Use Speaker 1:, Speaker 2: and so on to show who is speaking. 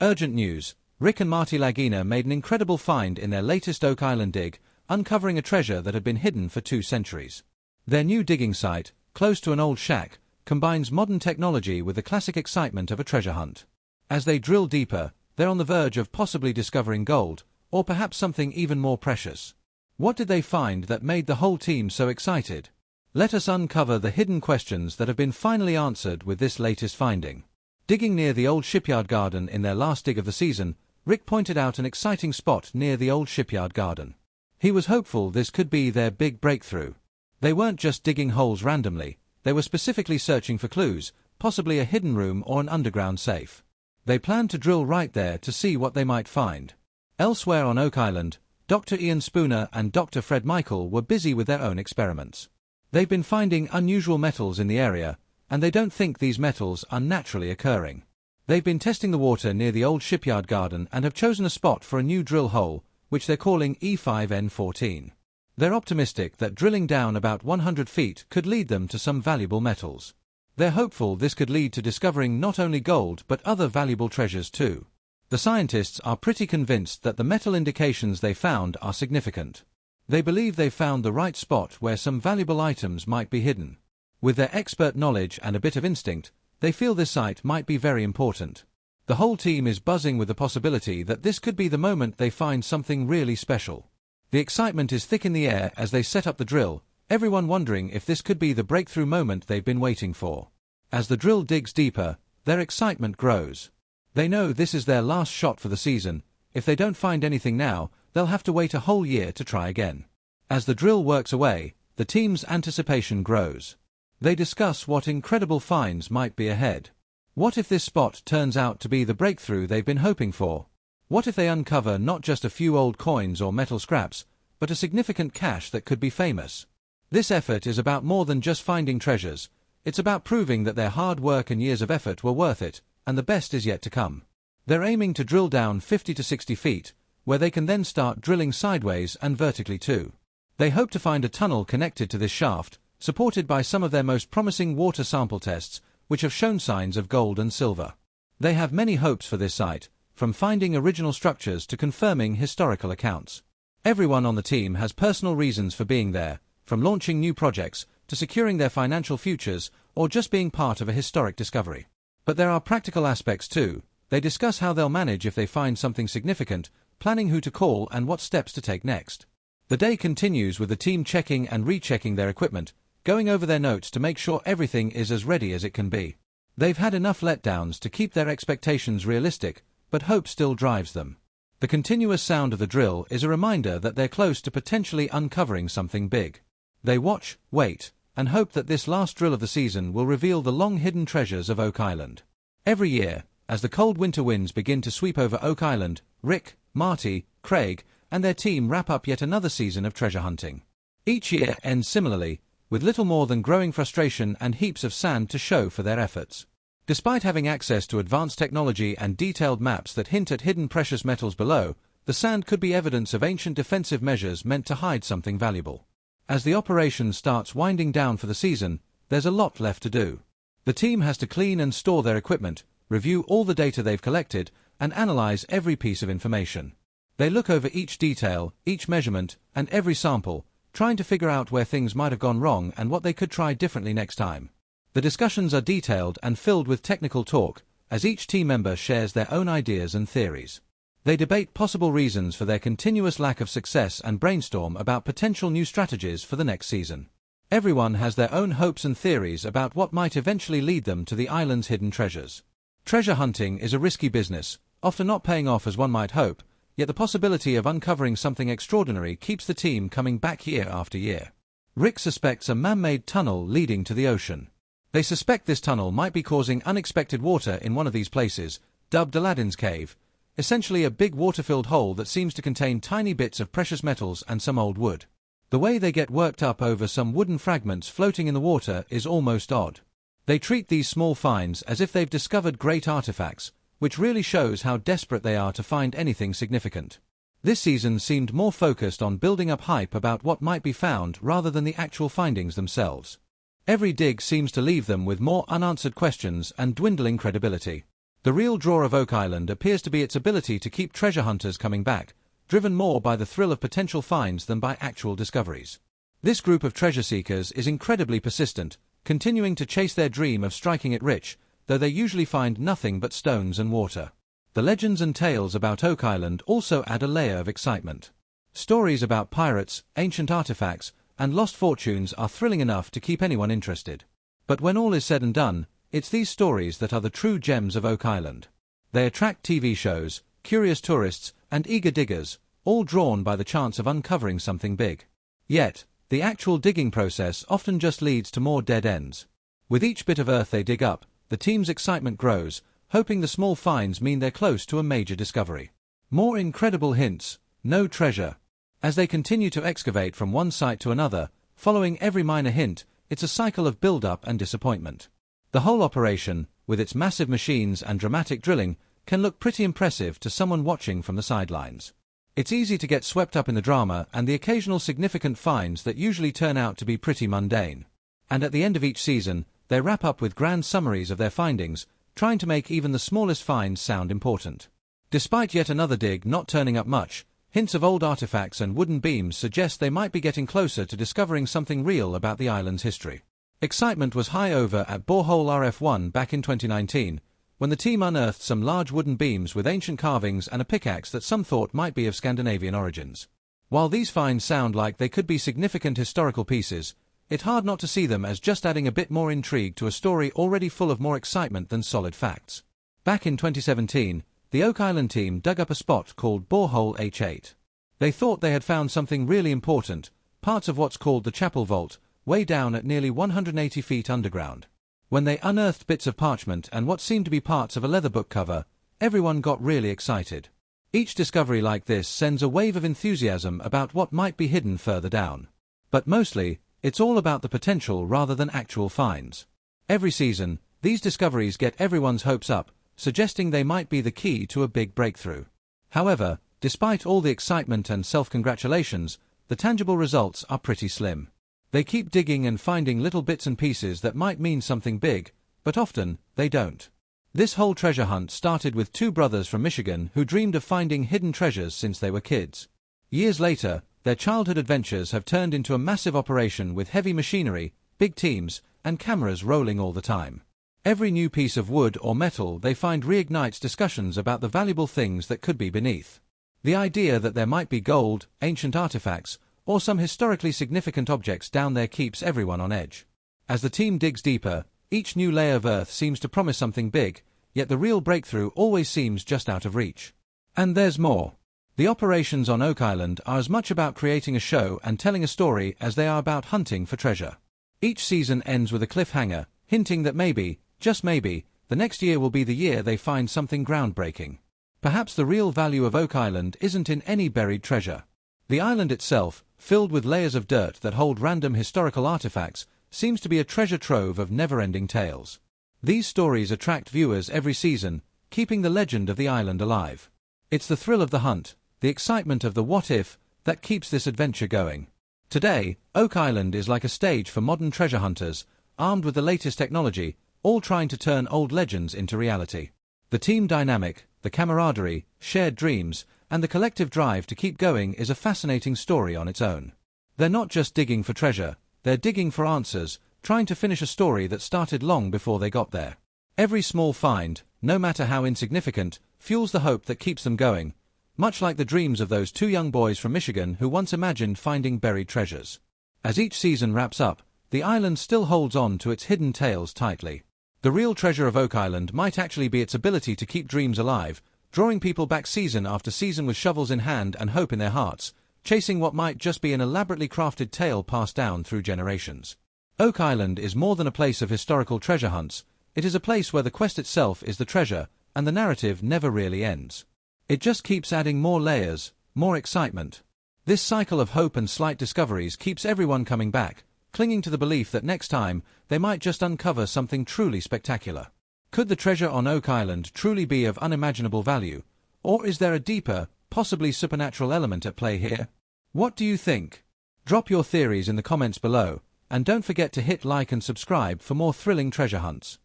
Speaker 1: Urgent news. Rick and Marty Lagina made an incredible find in their latest Oak Island dig, uncovering a treasure that had been hidden for 2 centuries. Their new digging site, close to an old shack, combines modern technology with the classic excitement of a treasure hunt. As they drill deeper, they're on the verge of possibly discovering gold, or perhaps something even more precious. What did they find that made the whole team so excited? Let us uncover the hidden questions that have been finally answered with this latest finding. Digging near the old shipyard garden in their last dig of the season, Rick pointed out an exciting spot near the old shipyard garden. He was hopeful this could be their big breakthrough. They weren't just digging holes randomly, they were specifically searching for clues, possibly a hidden room or an underground safe. They planned to drill right there to see what they might find. Elsewhere on Oak Island, Dr. Ian Spooner and Dr. Fred Michael were busy with their own experiments. They've been finding unusual metals in the area, and they don't think these metals are naturally occurring. They've been testing the water near the old shipyard garden and have chosen a spot for a new drill hole, which they're calling E5N14. They're optimistic that drilling down about 100 feet could lead them to some valuable metals. They're hopeful this could lead to discovering not only gold but other valuable treasures too. The scientists are pretty convinced that the metal indications they found are significant. They believe they've found the right spot where some valuable items might be hidden. With their expert knowledge and a bit of instinct, they feel this site might be very important. The whole team is buzzing with the possibility that this could be the moment they find something really special. The excitement is thick in the air as they set up the drill, everyone wondering if this could be the breakthrough moment they've been waiting for. As the drill digs deeper, their excitement grows. They know this is their last shot for the season. If they don't find anything now, they'll have to wait a whole year to try again. As the drill works away, the team's anticipation grows. They discuss what incredible finds might be ahead. What if this spot turns out to be the breakthrough they've been hoping for? What if they uncover not just a few old coins or metal scraps, but a significant cache that could be famous? This effort is about more than just finding treasures. It's about proving that their hard work and years of effort were worth it, and the best is yet to come. They're aiming to drill down 50 to 60 feet, where they can then start drilling sideways and vertically too. They hope to find a tunnel connected to this shaft, supported by some of their most promising water sample tests, which have shown signs of gold and silver. They have many hopes for this site, from finding original structures to confirming historical accounts. Everyone on the team has personal reasons for being there, from launching new projects, to securing their financial futures, or just being part of a historic discovery. But there are practical aspects too. They discuss how they'll manage if they find something significant, planning who to call and what steps to take next. The day continues with the team checking and rechecking their equipment, going over their notes to make sure everything is as ready as it can be. They've had enough letdowns to keep their expectations realistic, but hope still drives them. The continuous sound of the drill is a reminder that they're close to potentially uncovering something big. They watch, wait, and hope that this last drill of the season will reveal the long-hidden treasures of Oak Island. Every year, as the cold winter winds begin to sweep over Oak Island, Rick, Marty, Craig, and their team wrap up yet another season of treasure hunting. Each year ends similarly, with little more than growing frustration and heaps of sand to show for their efforts. Despite having access to advanced technology and detailed maps that hint at hidden precious metals below, the sand could be evidence of ancient defensive measures meant to hide something valuable. As the operation starts winding down for the season, there's a lot left to do. The team has to clean and store their equipment, review all the data they've collected, and analyze every piece of information. They look over each detail, each measurement, and every sample, trying to figure out where things might have gone wrong and what they could try differently next time. The discussions are detailed and filled with technical talk, as each team member shares their own ideas and theories. They debate possible reasons for their continuous lack of success and brainstorm about potential new strategies for the next season. Everyone has their own hopes and theories about what might eventually lead them to the island's hidden treasures. Treasure hunting is a risky business, often not paying off as one might hope, yet the possibility of uncovering something extraordinary keeps the team coming back year after year. Rick suspects a man-made tunnel leading to the ocean. They suspect this tunnel might be causing unexpected water in one of these places, dubbed Aladdin's Cave, essentially a big water-filled hole that seems to contain tiny bits of precious metals and some old wood. The way they get worked up over some wooden fragments floating in the water is almost odd. They treat these small finds as if they've discovered great artifacts, which really shows how desperate they are to find anything significant. This season seemed more focused on building up hype about what might be found rather than the actual findings themselves. Every dig seems to leave them with more unanswered questions and dwindling credibility. The real draw of Oak Island appears to be its ability to keep treasure hunters coming back, driven more by the thrill of potential finds than by actual discoveries. This group of treasure seekers is incredibly persistent, continuing to chase their dream of striking it rich, though they usually find nothing but stones and water. The legends and tales about Oak Island also add a layer of excitement. Stories about pirates, ancient artifacts, and lost fortunes are thrilling enough to keep anyone interested. But when all is said and done, it's these stories that are the true gems of Oak Island. They attract TV shows, curious tourists, and eager diggers, all drawn by the chance of uncovering something big. Yet, the actual digging process often just leads to more dead ends. With each bit of earth they dig up, the team's excitement grows, hoping the small finds mean they're close to a major discovery. More incredible hints, no treasure. As they continue to excavate from one site to another, following every minor hint, it's a cycle of build-up and disappointment. The whole operation, with its massive machines and dramatic drilling, can look pretty impressive to someone watching from the sidelines. It's easy to get swept up in the drama and the occasional significant finds that usually turn out to be pretty mundane. And at the end of each season, they wrap up with grand summaries of their findings, trying to make even the smallest finds sound important. Despite yet another dig not turning up much, hints of old artifacts and wooden beams suggest they might be getting closer to discovering something real about the island's history. Excitement was high over at Borehole RF1 back in 2019, when the team unearthed some large wooden beams with ancient carvings and a pickaxe that some thought might be of Scandinavian origins. While these finds sound like they could be significant historical pieces, it's hard not to see them as just adding a bit more intrigue to a story already full of more excitement than solid facts. Back in 2017, the Oak Island team dug up a spot called Borehole H8. They thought they had found something really important, parts of what's called the chapel vault, way down at nearly 180 feet underground. When they unearthed bits of parchment and what seemed to be parts of a leather book cover, everyone got really excited. Each discovery like this sends a wave of enthusiasm about what might be hidden further down. But mostly, it's all about the potential rather than actual finds. Every season, these discoveries get everyone's hopes up, suggesting they might be the key to a big breakthrough. However, despite all the excitement and self-congratulations, the tangible results are pretty slim. They keep digging and finding little bits and pieces that might mean something big, but often, they don't. This whole treasure hunt started with two brothers from Michigan who dreamed of finding hidden treasures since they were kids. Years later, their childhood adventures have turned into a massive operation with heavy machinery, big teams, and cameras rolling all the time. Every new piece of wood or metal they find reignites discussions about the valuable things that could be beneath. The idea that there might be gold, ancient artifacts, or some historically significant objects down there keeps everyone on edge. As the team digs deeper, each new layer of earth seems to promise something big, yet the real breakthrough always seems just out of reach. And there's more. The operations on Oak Island are as much about creating a show and telling a story as they are about hunting for treasure. Each season ends with a cliffhanger, hinting that maybe, just maybe, the next year will be the year they find something groundbreaking. Perhaps the real value of Oak Island isn't in any buried treasure. The island itself, filled with layers of dirt that hold random historical artifacts, seems to be a treasure trove of never-ending tales. These stories attract viewers every season, keeping the legend of the island alive. It's the thrill of the hunt, the excitement of the what-if, that keeps this adventure going. Today, Oak Island is like a stage for modern treasure hunters, armed with the latest technology, all trying to turn old legends into reality. The team dynamic, the camaraderie, shared dreams, and the collective drive to keep going is a fascinating story on its own. They're not just digging for treasure, they're digging for answers, trying to finish a story that started long before they got there. Every small find, no matter how insignificant, fuels the hope that keeps them going, much like the dreams of those two young boys from Michigan who once imagined finding buried treasures. As each season wraps up, the island still holds on to its hidden tales tightly. The real treasure of Oak Island might actually be its ability to keep dreams alive, drawing people back season after season with shovels in hand and hope in their hearts, chasing what might just be an elaborately crafted tale passed down through generations. Oak Island is more than a place of historical treasure hunts, it is a place where the quest itself is the treasure, and the narrative never really ends. It just keeps adding more layers, more excitement. This cycle of hope and slight discoveries keeps everyone coming back, clinging to the belief that next time, they might just uncover something truly spectacular. Could the treasure on Oak Island truly be of unimaginable value, or is there a deeper, possibly supernatural element at play here? What do you think? Drop your theories in the comments below, and don't forget to hit like and subscribe for more thrilling treasure hunts.